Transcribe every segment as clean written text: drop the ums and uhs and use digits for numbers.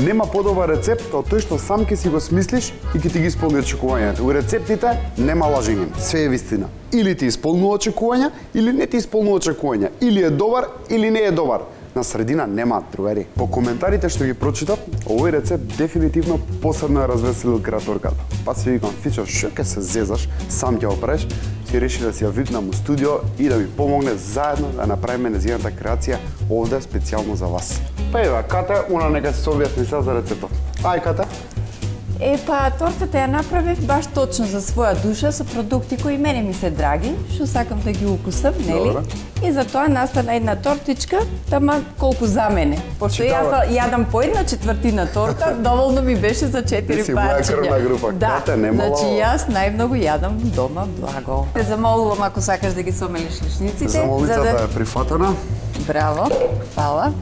Нема подобар рецепт од тој што сам ќе си го смислиш и ќе ти ги исполни очекувањата. У рецептите нема лажење, све е вистина. Или ти исполнува очекувања, или не ти исполнува очекувања. Или е добар, или не е добар. На средина нема, другари. По коментарите што ги прочитав, овој рецепт дефинитивно посебно е развеселил креаторката. Па си викам, Фичо, шо ќе се зезаш, сам ќе опреш, ќе реши да си ја викнам у студио и да ми помогне заедно да направиме нејзината креација овде специјално за вас. Па ева, Ката, она нека се објасни сега за рецептот. Ај, Ката. Па тортата ја направив баш точно за своја душа со продукти кои мене ми се драги, што сакам да ги укусам, нели? И затоа настана една тортичка, тама колку за мене. Пошто јас јадам по една четвртина торта, доволно ми беше за 4 парчиња. Си моја крвна група, Ката, немало. Значи јас најмногу јадам дома благо. Те замолувам ако сакаш да ги сомелиш лишниците. Замолницата е прифатена. Браво, фала.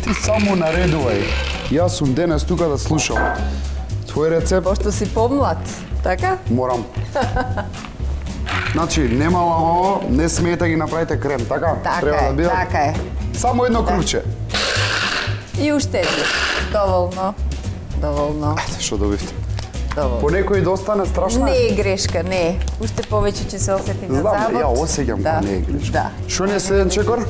Ти само наредувај. Јас сум денес тука да слушам. Твој рецепт? Пошто си помлад, така? Морам. Значи, нема лававо, не смеете ги направите крем, така? Така е. Само едно крупче. И уште едно. Доволно. Ајде, што добивте? Доволно. По некој да остане страшно? Не е грешка, не е. Уште повеќе ќе се осети на завод. Знам, ја осеќам кога не е грешка. Што не е следен чекор?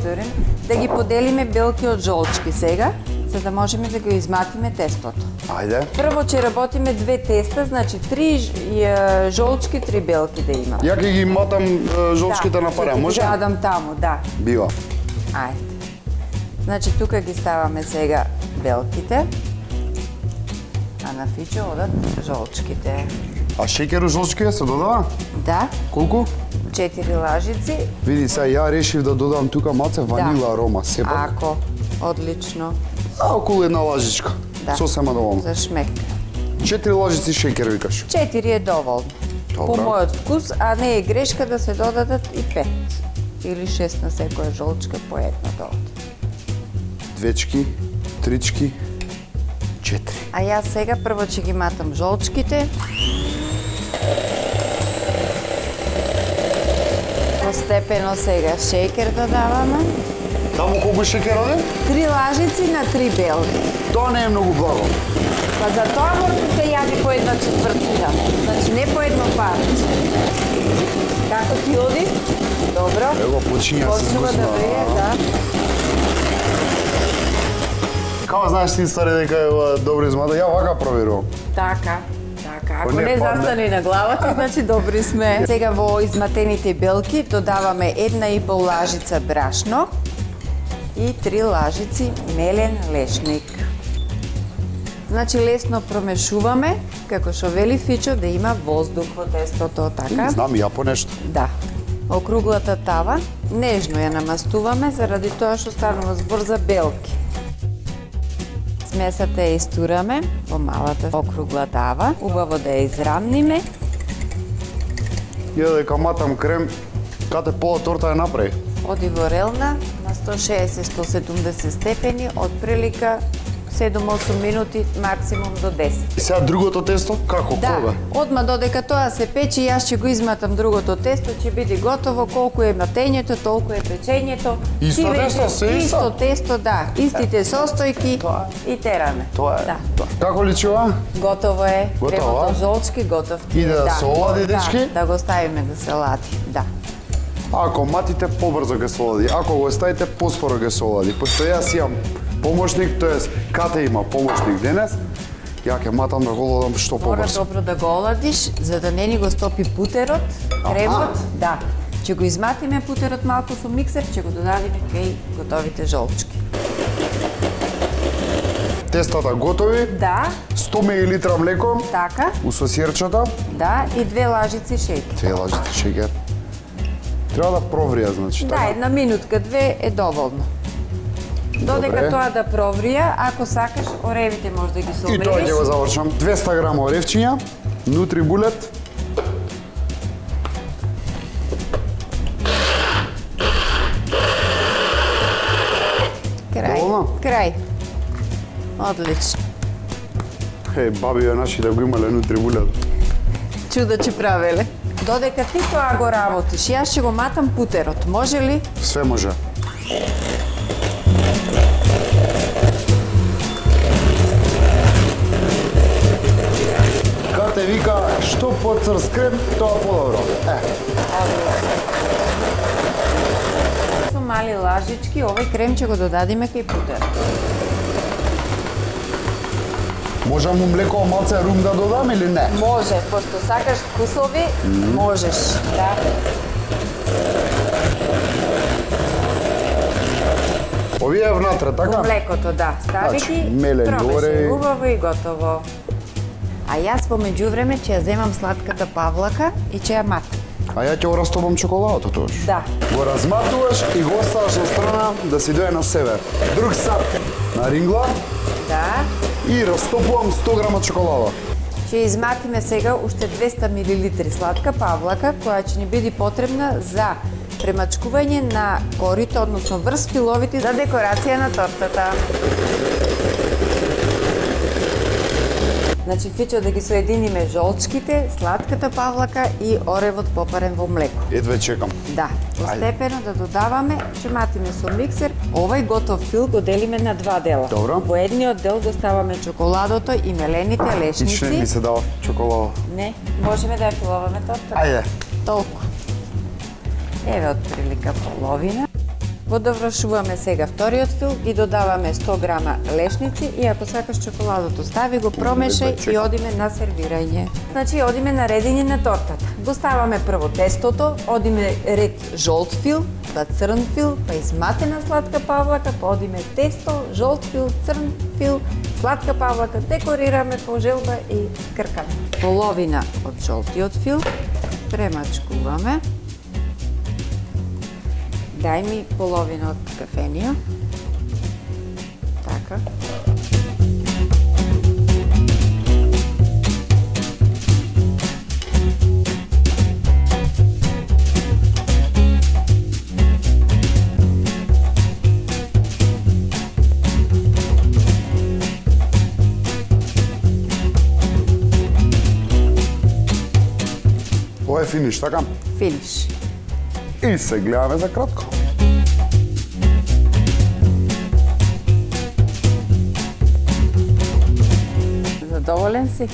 Да ги поделиме белки од жолчки сега, за да можеме да го изматиме тестото. Ајде. Прво ќе работиме 2 теста, значи 3 жолчки, 3 белки да има. Ја ќе ги матам жолчките на пара, може? Да, ќе ги дадам таму, да. Бива. Ајде. Значи тука ги ставаме сега белките, а на Фичо одат жолчките. А шеќер у жолчките се додава? Да. Колку? 4 лажици. Види, сега ја решив да додам тука малце ванила арома, сепак. Ако, одлично. А околу една лажичка. Да. Сосема доволно. За шмек. 4 лажици шеќер, викаш? 4 е доволно. По мојот вкус, а не е грешка да се додадат и 5 или 6 на секоја жолчка по една доволно. 2, 3, 4. А јас сега прво ќе ги матам жолчките. Постепено сега шеќер додаваме. Таму колку шеќер оде? 3 лажици на 3 белки. Тоа не е многу благо. Па за тоа може да се јади по една четвртина. Значи не по едно парче. Како ти оди? Добро. Ево, почиња се Почнува да вие, да. Како знаеш ти историја дека е добро измада? Ја вака проверувам. Така. Ако не застане на главата, значи добри сме. Сега во изматените белки додаваме 1,5 лажица брашно и 3 лажици мелен лешник. Значи лесно промешуваме, како што вели Фичо, да има воздух во тестото, така? Знам ја по нешто. Да. Округлата тава нежно ја намастуваме заради тоа што станува збор за белки. Смесата ја истураме во малата округла тава, убаво да ја израмниме. Ја дека матам крем, кате пола торта ја направи. Оди во релна на 160-170 степени, отприлика 7-8 минути, максимум до 10. И сега другото тесто, како, кога? Одма додека тоа се печи, јас ќе го изматам другото тесто, ќе биде готово, колку е матењето, толку е печењето. Исто тесто, се исто? Исто тесто, да. Истите состојки и тераме. Тоа е. Да. Како личи ова? Готово е. Кремото жолчки готов. Иде да се олади, дечки? Да го ставиме да се олади, да. Ако матите, побрзо ќе се олади. Ако го ставите, поспоро ќе се олади. Пошто јас имам помошник, тоест Ката има помошник денес, ја ќе матам да го оладам што побрзо. Мора добро да го оладиш, за да не ни го стопи путерот, кремот, да. Ќе го изматиме путерот малку со миксер, ќе го додадиме кај готовите жолчки. Тестата готови. Да. 100 мл млеко. Така. У сосирчето. Да, и 2 лажици шеќер. 2 лажици шеќер. Треба да проврија, значи. Да, една минутка, 2 е доволно. Додека тоа да проврија, ако сакаш, оревите може да ги сомериш. И тоа ќе го завршам. 200 грама оревчиња, NutriBullet. Крај. Одлично. Баби ја наши да го имале NutriBullet. Чудо че правеле. Додека ти тоа го работиш, јас ќе го матам путерот, може ли? Све може. вика, што поцрс крем, тоа подобро. Со мали лажички, овој крем ќе го додадиме кај путер. Можам му млеко малце рум да додам или не? Може, пошто сакаш вкусови, можеш, да. Овие внатре, така? Во млекото, да. Стави ги, пробеши убаво и готово. А јас во меѓувреме ќе ја земам сладката павлака и ќе ја матам. А ја ќе го растопам чоколадата тоаш. Да. Го разматуваш и го оставаш на страна да си дојде на себе. Друг сат на рингла. Да. И растопувам 100 грама чоколада. Ќе изматиме сега уште 200 мл сладка павлака, која ќе ни биде потребна за премачкување на корите, односно врз филовите за декорација на тортата. Значи, фичо да ги соединиме жолчките, сладката павлака и оревот попарен во млеко. Едве чекам. Да, постепено да додаваме, ќе матиме со миксер. Овај готов фил го делиме на два дела. Добро. Во едниот дел го ставаме чоколадото и мелените лешници. Ичне ми се дава чоколада. Не, можеме да ја филоваме тортата. Ајде. Толку. Еве од прилика половина. Го довршуваме сега вториот фил, ги додаваме 100 грама лешници и ако сакаш чоколадото стави го, промешај и одиме на сервирање. Значи одиме на редење на тортата. Го ставаме прво тестото, одиме ред жолт фил, па црн фил, па изматена сладка павлака, па одиме тесто, жолт фил, црн фил, сладка павлака, декорираме по желба и кркаме. Половина од жолтиот фил, премачкуваме. Дај ми половина од кафениот. Така. Ова е финиш, така? Финиш. И се гледаме за кратко. Задоволен си?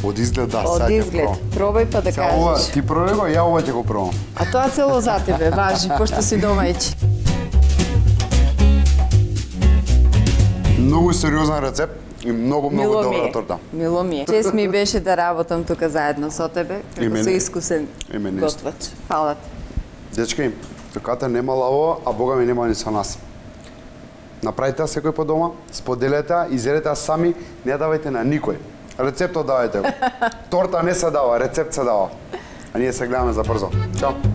Од изглед, да, Од изглед. Пробај па да кажеш. Ова, ти проби го, ја ова ќе го пробам. А тоа цело за тебе, важи, пошто си домајчи. Многу сериозен рецепт и многу добра торта. Мило ми е. Чест ми беше да работам тука заедно со тебе, како со искусен готвач. Фала ти. Дечки, токата нема лаво, а Бога ми нема ни со нас. Направите секој по дома, споделете, изедете сами, не давајте на никој. Рецептот давајте го. Торта не се дава, рецепт се дава. А ние се гледаме за брзо. Чао!